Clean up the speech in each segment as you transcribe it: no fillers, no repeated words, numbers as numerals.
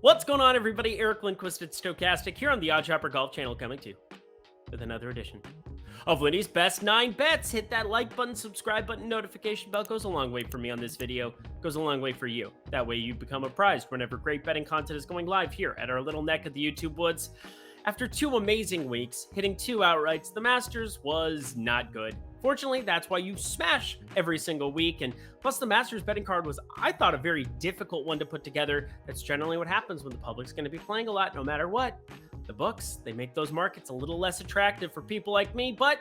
What's going on, everybody? Eric Lindquist at Stokastic here on the OddsShopper Golf Channel, coming to you with another edition of Lindy's Best 9 Bets. Hit that like button, subscribe button, notification bell. Goes a long way for me on this video. Goes a long way for you. That way you become apprised whenever great betting content is going live here at our little neck of the YouTube woods. After 2 amazing weeks, hitting 2 outrights, the Masters was not good. Fortunately, that's why you smash every single week. And plus, the Masters betting card was, I thought, a very difficult one to put together. That's generally what happens when the public's going to be playing a lot, no matter what. The books, they make those markets a little less attractive for people like me, but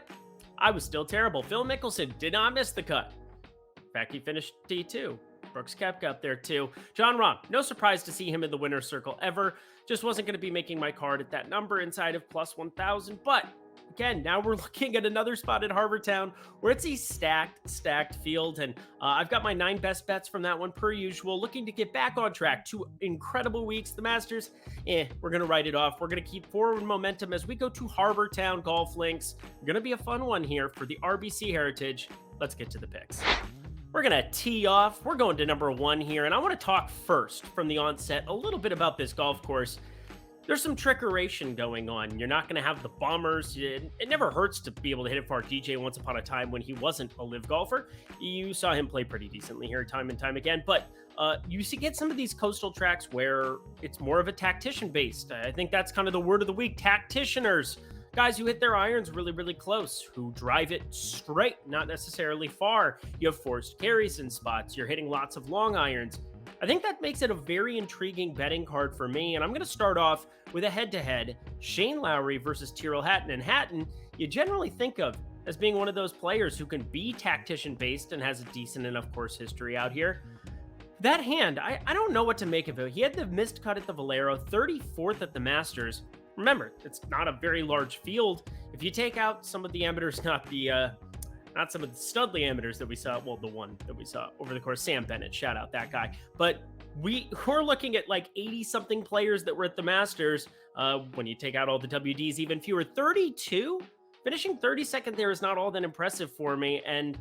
I was still terrible. Phil Mickelson did not miss the cut. In fact, he finished T2. Brooks Koepka up there too. Jon Rahm, no surprise to see him in the winner's circle ever. Just wasn't going to be making my card at that number inside of plus 1,000. But again, now we're looking at another spot at Harbortown where it's a stacked field. And I've got my 9 best bets from that one per usual. Looking to get back on track. 2 incredible weeks. The Masters, we're going to write it off. We're going to keep forward momentum as we go to Harbortown Golf Links. Going to be a fun one here for the RBC Heritage. Let's get to the picks. We're going to tee off. We're going to number 1 here, and I want to talk first from the onset a little bit about this golf course. There's some trickeration going on. You're not going to have the bombers. It never hurts to be able to hit it far. DJ, once upon a time when he wasn't a live golfer, you saw him play pretty decently here time and time again. But you get some of these coastal tracks where it's more of a tactician based. I think that's kind of the word of the week, tacticianers. Guys who hit their irons really close, who drive it straight, not necessarily far. You have forced carries in spots. You're hitting lots of long irons. I think that makes it a very intriguing betting card for me. And I'm going to start off with a head-to-head, Shane Lowry versus Tyrrell Hatton. And Hatton, you generally think of as being one of those players who can be tactician-based and has a decent enough course history out here. That hand, I don't know what to make of it. He had the missed cut at the Valero, 34th at the Masters. Remember, it's not a very large field. If you take out some of the amateurs, not some of the Studley amateurs that we saw, well, the one that we saw over the course, Sam Bennett, shout out that guy. But we're looking at like 80-something players that were at the Masters. When you take out all the WDs, even fewer. 32? Finishing 32nd there is not all that impressive for me. And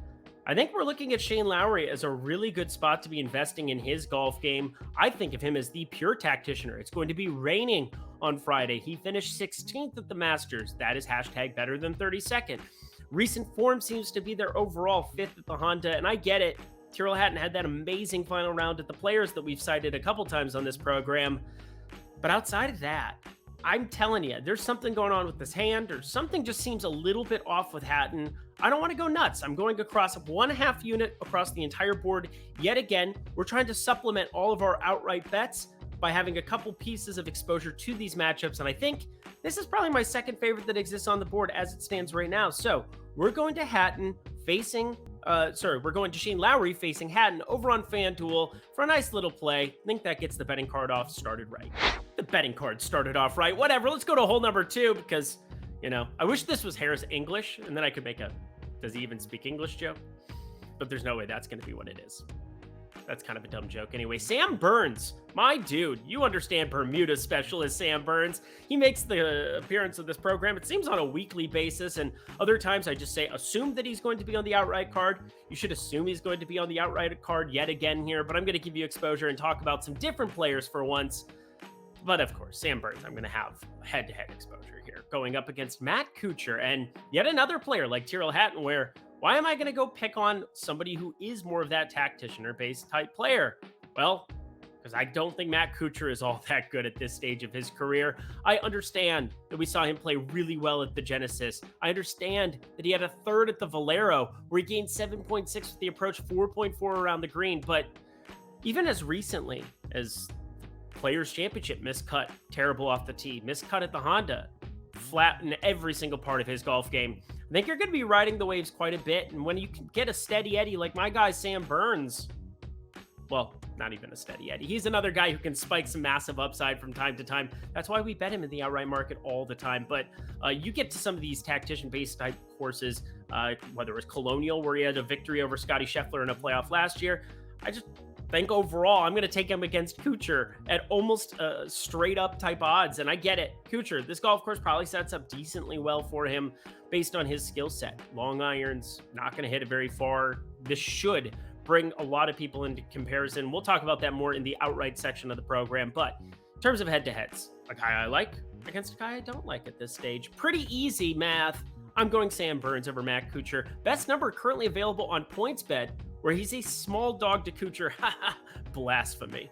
I think we're looking at Shane Lowry as a really good spot to be investing in his golf game. I think of him as the pure tacticianer. It's going to be raining on Friday. He finished 16th at the Masters. That is hashtag better than 32nd. Recent form seems to be their overall 5th at the Honda, and I get it. Tyrrell Hatton had that amazing final round at the Players that we've cited a couple times on this program. But outside of that, I'm telling you, there's something going on with this hand, or something just seems a little bit off with Hatton. I don't want to go nuts. I'm going across 1.5 unit across the entire board. Yet again, we're trying to supplement all of our outright bets by having a couple pieces of exposure to these matchups. And I think this is probably my second favorite that exists on the board as it stands right now. So we're going to Hatton facing, we're going to Shane Lowry facing Hatton over on FanDuel for a nice little play. I think that gets the betting card off started right. The betting card started off right. Whatever, let's go to hole number 2 because, I wish this was Harris English and then I could make a, does he even speak English joke? But there's no way that's going to be what it is. That's kind of a dumb joke. Anyway, Sam Burns, my dude, you understand Bermuda specialist Sam Burns. He makes the appearance of this program, it seems, on a weekly basis, and other times I just say, assume that he's going to be on the outright card. You should assume he's going to be on the outright card yet again here, but I'm going to give you exposure and talk about some different players for once. But of course, Sam Burns, I'm going to have head-to-head exposure here, going up against Matt Kuchar, and yet another player like Tyrrell Hatton, where why am I going to go pick on somebody who is more of that tactician-based type player? Well, because I don't think Matt Kuchar is all that good at this stage of his career. I understand that we saw him play really well at the Genesis. I understand that he had a 3rd at the Valero, where he gained 7.6 with the approach, 4.4 around the green. But even as recently as Players Championship, miscut, terrible off the tee, miscut at the Honda, flat in every single part of his golf game. I think you're going to be riding the waves quite a bit, and when you can get a steady Eddie like my guy Sam Burns, well, not even a steady Eddie. He's another guy who can spike some massive upside from time to time. That's why we bet him in the outright market all the time. But you get to some of these tactician-based type courses, whether it was Colonial, where he had a victory over Scotty Scheffler in a playoff last year. I just think overall, I'm going to take him against Kuchar at almost straight up type odds. And I get it. Kuchar, this golf course probably sets up decently well for him based on his skill set. Long irons, not going to hit it very far. This should bring a lot of people into comparison. We'll talk about that more in the outright section of the program, but terms of head-to-heads, a guy I like against a guy I don't like at this stage. Pretty easy math. I'm going Sam Burns over Matt Kuchar. Best number currently available on PointsBet, where he's a small dog to Kuchar. Haha, blasphemy.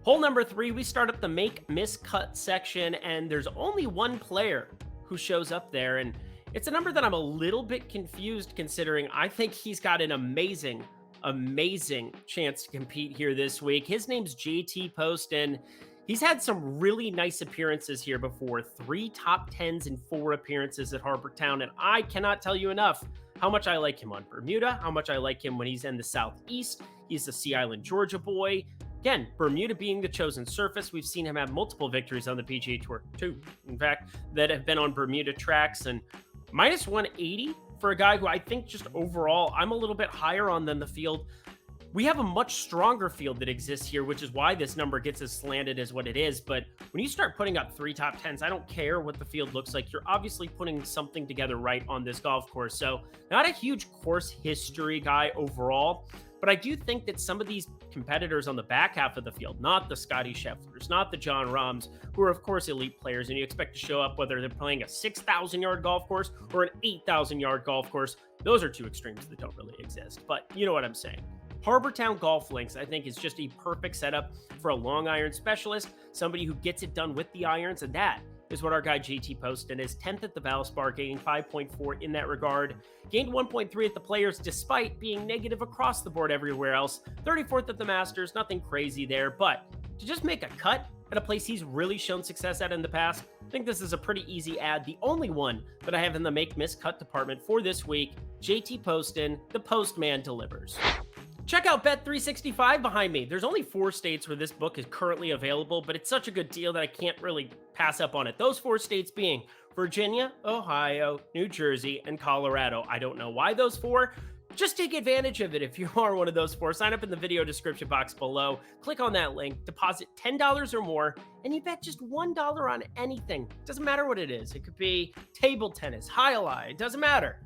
Hole number 3, we start up the make, miss, cut section, and there's only one player who shows up there, and it's a number that I'm a little bit confused considering I think he's got an amazing chance to compete here this week. His name's JT Poston. He's had some really nice appearances here before, 3 top 10s and 4 appearances at Harbour Town, and I cannot tell you enough how much I like him on Bermuda, how much I like him when he's in the Southeast. He's a Sea Island, Georgia boy. Again, Bermuda being the chosen surface, we've seen him have multiple victories on the PGA Tour, 2, in fact, that have been on Bermuda tracks, and minus 180 for a guy who I think just overall I'm a little bit higher on than the field. We have a much stronger field that exists here, which is why this number gets as slanted as what it is. But when you start putting up 3 top 10s, I don't care what the field looks like. You're obviously putting something together right on this golf course. So not a huge course history guy overall, but I do think that some of these competitors on the back half of the field, not the Scotty Schefflers, not the John Rahms, who are of course elite players, and you expect to show up whether they're playing a 6,000-yard golf course or an 8,000-yard golf course. Those are 2 extremes that don't really exist, but you know what I'm saying. Harbour Town Golf Links, I think, is just a perfect setup for a long iron specialist, somebody who gets it done with the irons, and that is what our guy JT Poston is. 10th at the Valspar, gaining 5.4 in that regard. Gained 1.3 at the Players, despite being negative across the board everywhere else. 34th at the Masters, nothing crazy there, but to just make a cut at a place he's really shown success at in the past, I think this is a pretty easy add. The only one that I have in the make, miss, cut department for this week, JT Poston, the Postman delivers. Check out Bet365 behind me. There's only 4 states where this book is currently available, but it's such a good deal that I can't really pass up on it. Those 4 states being Virginia, Ohio, New Jersey, and Colorado. I don't know why those 4. Just take advantage of it if you are one of those 4. Sign up in the video description box below. Click on that link, deposit $10 or more, and you bet just $1 on anything. Doesn't matter what it is. It could be table tennis, highlight, it doesn't matter.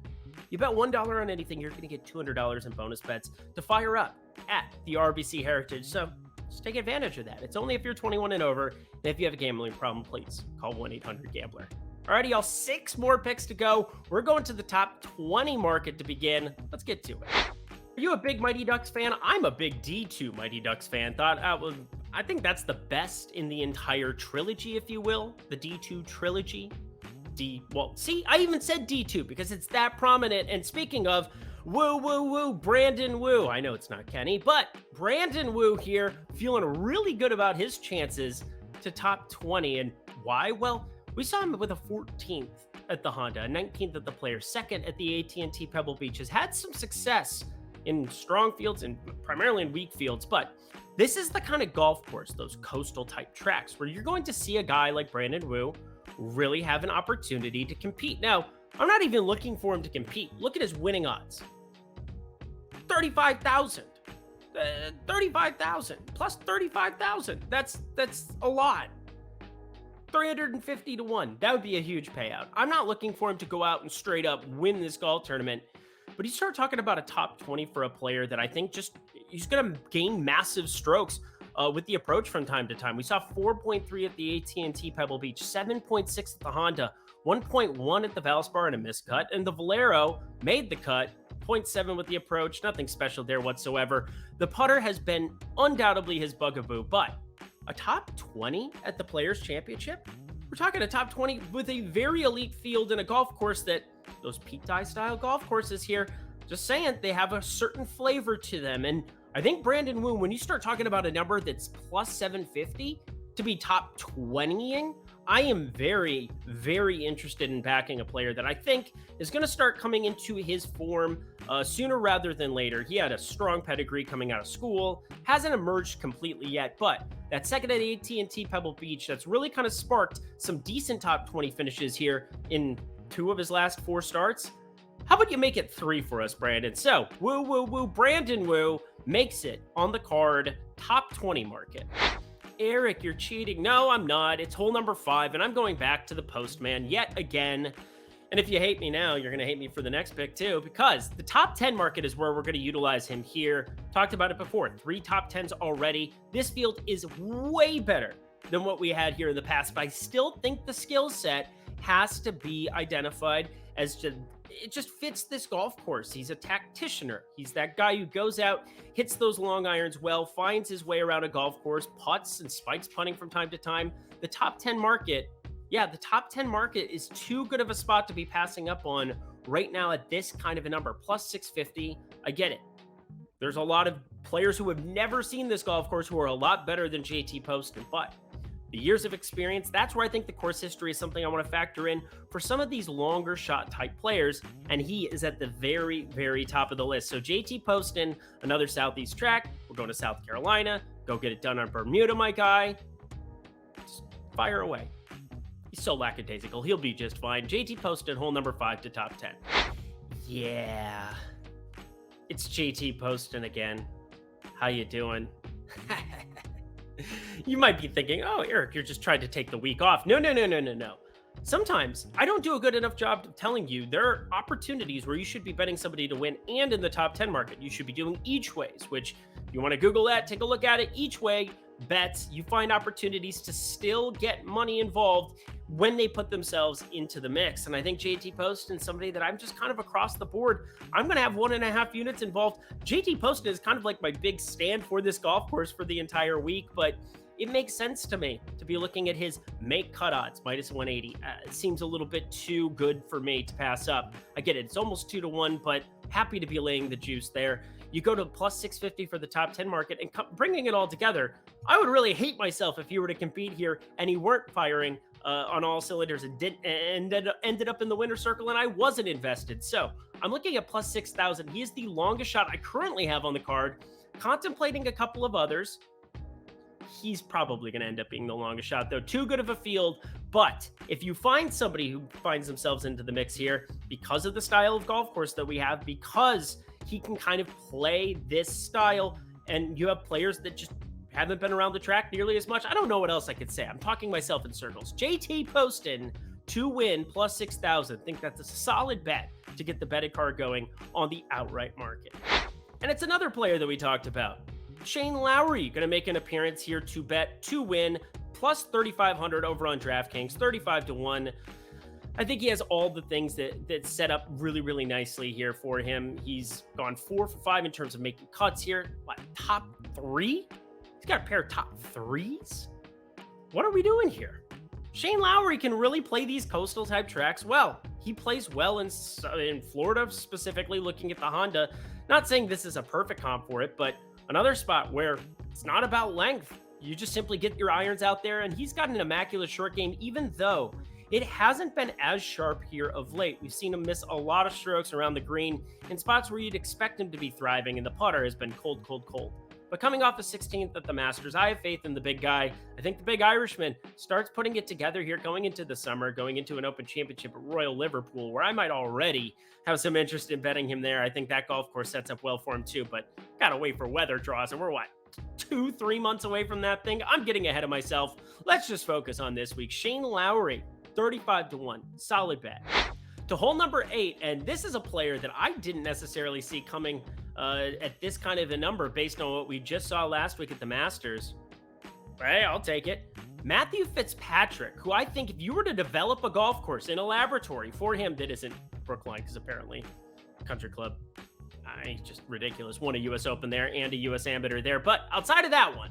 You bet $1 on anything, you're going to get $200 in bonus bets to fire up at the RBC Heritage. So just take advantage of that. It's only if you're 21 and over. And if you have a gambling problem, please call 1-800-GAMBLER. Alrighty, y'all, 6 more picks to go. We're going to the top 20 market to begin. Let's get to it. Are you a big Mighty Ducks fan? I'm a big D2 Mighty Ducks fan. I think that's the best in the entire trilogy, if you will. The D2 trilogy. I even said D2 because it's that prominent. And speaking of woo, Brandon Wu. I know it's not Kenny, but Brandon Wu here feeling really good about his chances to top 20. And why? Well, we saw him with a 14th at the Honda, a 19th at the Players, 2nd at the AT&T Pebble Beach. Has had some success in strong fields and primarily in weak fields, but this is the kind of golf course, those coastal type tracks, where you're going to see a guy like Brandon Wu really have an opportunity to compete. Now, I'm not even looking for him to compete. Look at his winning odds. 35,000. 35,000 plus 35,000. That's a lot. 350 to 1. That would be a huge payout. I'm not looking for him to go out and straight up win this golf tournament, but you start talking about a top 20 for a player that I think he's going to gain massive strokes with the approach from time to time. We saw 4.3 at the AT&T Pebble Beach, 7.6 at the Honda, 1.1 at the Valspar and a miscut, and the Valero made the cut, 0.7 with the approach, nothing special there whatsoever. The putter has been undoubtedly his bugaboo, but a top 20 at the Players Championship? We're talking a top 20 with a very elite field in a golf course that those Pete Dye style golf courses here, just saying, they have a certain flavor to them. And I think Brandon Wu, when you start talking about a number that's plus 750 to be top 20ing, I am very, very interested in backing a player that I think is going to start coming into his form sooner rather than later. He had a strong pedigree coming out of school, hasn't emerged completely yet, but that second at AT&T Pebble Beach, that's really kind of sparked some decent top 20 finishes here in 2 of his last 4 starts. How about you make it 3 for us, Brandon? So, Brandon Wu makes it on the card, top 20 market. Eric, you're cheating. No, I'm not. It's hole number 5, and I'm going back to the Postman yet again. And if you hate me now, you're going to hate me for the next pick too, because the top 10 market is where we're going to utilize him here. Talked about it before. 3 top 10s already. This field is way better than what we had here in the past. But I still think the skill set has to be identified as it just fits this golf course. He's a tacticianer. He's that guy who goes out, hits those long irons well, finds his way around a golf course, putts and spikes putting from time to time. The top 10 market, the top 10 market is too good of a spot to be passing up on right now at this kind of a number. Plus 650, I get it. There's a lot of players who have never seen this golf course who are a lot better than JT Poston, but the years of experience, that's where I think the course history is something I want to factor in for some of these longer shot type players, and he is at the very, very top of the list. So JT Poston, another Southeast track. We're going to South Carolina. Go get it done on Bermuda, my guy. Just fire away. He's so lackadaisical. He'll be just fine. JT Poston, hole number 5 to top 10. Yeah. It's JT Poston again. How you doing? You might be thinking, oh, Eric, you're just trying to take the week off. No. Sometimes I don't do a good enough job of telling you there are opportunities where you should be betting somebody to win, and in the top 10 market, you should be doing each ways, which if you want to Google that, take a look at it. Each way bets, you find opportunities to still get money involved when they put themselves into the mix. And I think JT Poston is somebody that I'm just kind of across the board. I'm going to have 1.5 units involved. JT Poston is kind of like my big stand for this golf course for the entire week, but it makes sense to me to be looking at his make cut odds, minus 180. It seems a little bit too good for me to pass up. I get it. It's almost 2-1, but happy to be laying the juice there. You go to plus 650 for the top 10 market, and bringing it all together, I would really hate myself if you were to compete here and you weren't firing on all cylinders and ended up in the winner's circle and I wasn't invested. So I'm looking at plus 6,000. He is the longest shot I currently have on the card, contemplating a couple of others. He's probably going to end up being the longest shot, though. Too good of a field. But if you find somebody who finds themselves into the mix here because of the style of golf course that we have, because he can kind of play this style, and you have players that just haven't been around the track nearly as much, I don't know what else I could say. I'm talking myself in circles. JT Poston to win plus 6,000. Think that's a solid bet to get the betted card going on the outright market. And it's another player that we talked about. Shane Lowry going to make an appearance here to bet to win plus 3,500 over on DraftKings, 35-1. I think he has all the things that set up really, really nicely here for him. He's gone 4 for 5 in terms of making cuts here. What, top 3? He's got a pair of top 3s? What are we doing here? Shane Lowry can really play these coastal type tracks well. He plays well in Florida, specifically looking at the Honda. Not saying this is a perfect comp for it, but another spot where it's not about length. You just simply get your irons out there, and he's got an immaculate short game, even though it hasn't been as sharp here of late. We've seen him miss a lot of strokes around the green in spots where you'd expect him to be thriving, and the putter has been cold. But coming off the 16th at the Masters, I have faith in the big guy. I think the big Irishman starts putting it together here going into the summer, going into an Open Championship at Royal Liverpool, where I might already have some interest in betting him there. I think that golf course sets up well for him too, but gotta wait for weather draws, and we're 2-3 months away from that thing? I'm getting ahead of myself. Let's just focus on this week. Shane Lowry, 35-1, solid bet. To hole number 8, and this is a player that I didn't necessarily see coming at this kind of a number based on what we just saw last week at the Masters. Hey, I'll take it. Matthew Fitzpatrick, who I think if you were to develop a golf course in a laboratory for him that isn't Brookline, because apparently Country Club, he's just ridiculous. Won a U.S. Open there and a U.S. Amateur there. But outside of that one,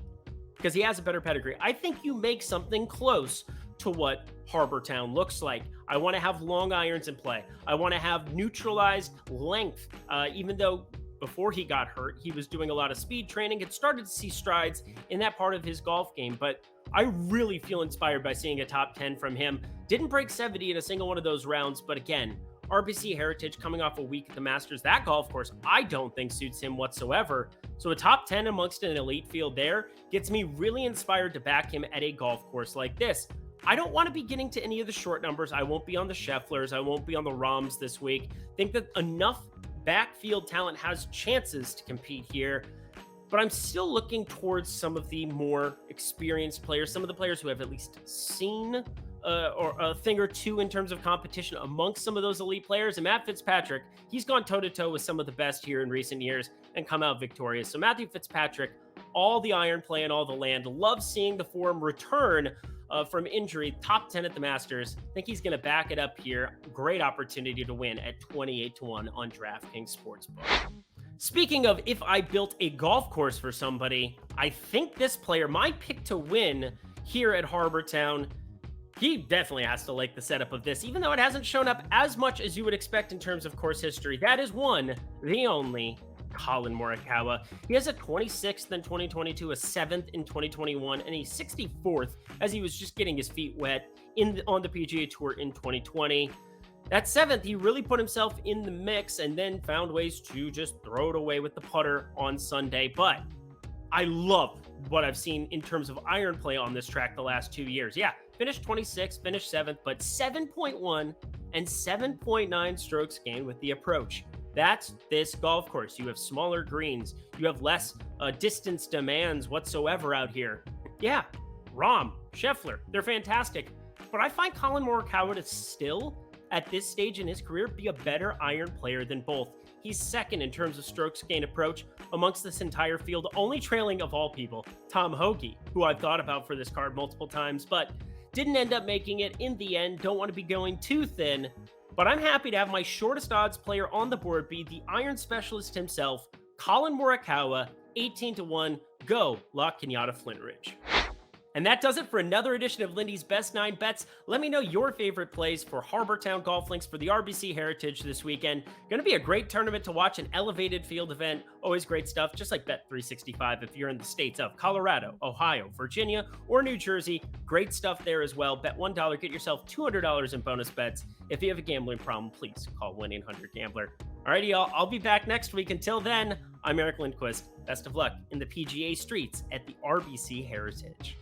because he has a better pedigree, I think you make something close to what Harbor Town looks like. I want to have long irons in play. I want to have neutralized length, even though before he got hurt, he was doing a lot of speed training. It started to see strides in that part of his golf game, but I really feel inspired by seeing a top 10 from him. Didn't break 70 in a single one of those rounds, but again, RBC Heritage coming off a week at the Masters, that golf course I don't think suits him whatsoever. So a top 10 amongst an elite field there gets me really inspired to back him at a golf course like this. I don't want to be getting to any of the short numbers. I won't be on the Schefflers. I won't be on the Roms this week. Think that enough backfield talent has chances to compete here, but I'm still looking towards some of the more experienced players, some of the players who have at least seen or a thing or two in terms of competition amongst some of those elite players. And Matt Fitzpatrick, he's gone toe-to-toe with some of the best here in recent years and come out victorious. So Matthew Fitzpatrick, all the iron play and all the land. Love seeing the form return from injury. Top 10 at the Masters. Think he's going to back it up here. Great opportunity to win at 28-1 on DraftKings Sportsbook. Speaking of if I built a golf course for somebody, I think this player, my pick to win here at Harbour Town, he definitely has to like the setup of this, even though it hasn't shown up as much as you would expect in terms of course history. That is one, the only, Collin Morikawa. He has a 26th in 2022, a 7th in 2021, and a 64th as he was just getting his feet wet on the PGA Tour in 2020. That 7th, he really put himself in the mix and then found ways to just throw it away with the putter on Sunday. But I love what I've seen in terms of iron play on this track the last 2 years. Yeah, finished 26th, finished 7th, but 7.1 and 7.9 strokes gained with the approach. That's this golf course. You have smaller greens. You have less distance demands whatsoever out here. Yeah, Rahm, Scheffler, they're fantastic. But I find Collin Morikawa to still, at this stage in his career, be a better iron player than both. He's second in terms of strokes gained approach amongst this entire field, only trailing, of all people, Tom Hoge, who I've thought about for this card multiple times, but didn't end up making it in the end. Don't want to be going too thin, but I'm happy to have my shortest odds player on the board be the iron specialist himself, Collin Morikawa, 18-1. Go, La Cañada Flintridge. And that does it for another edition of Lindy's Best 9 Bets. Let me know your favorite plays for Harbour Town golf links for the RBC Heritage this weekend. Going to be a great tournament to watch, an elevated field event. Always great stuff, just like Bet365 if you're in the states of Colorado, Ohio, Virginia, or New Jersey. Great stuff there as well. Bet $1, get yourself $200 in bonus bets. If you have a gambling problem, please call 1-800-GAMBLER. Alrighty, y'all. I'll be back next week. Until then, I'm Eric Lindquist. Best of luck in the PGA streets at the RBC Heritage.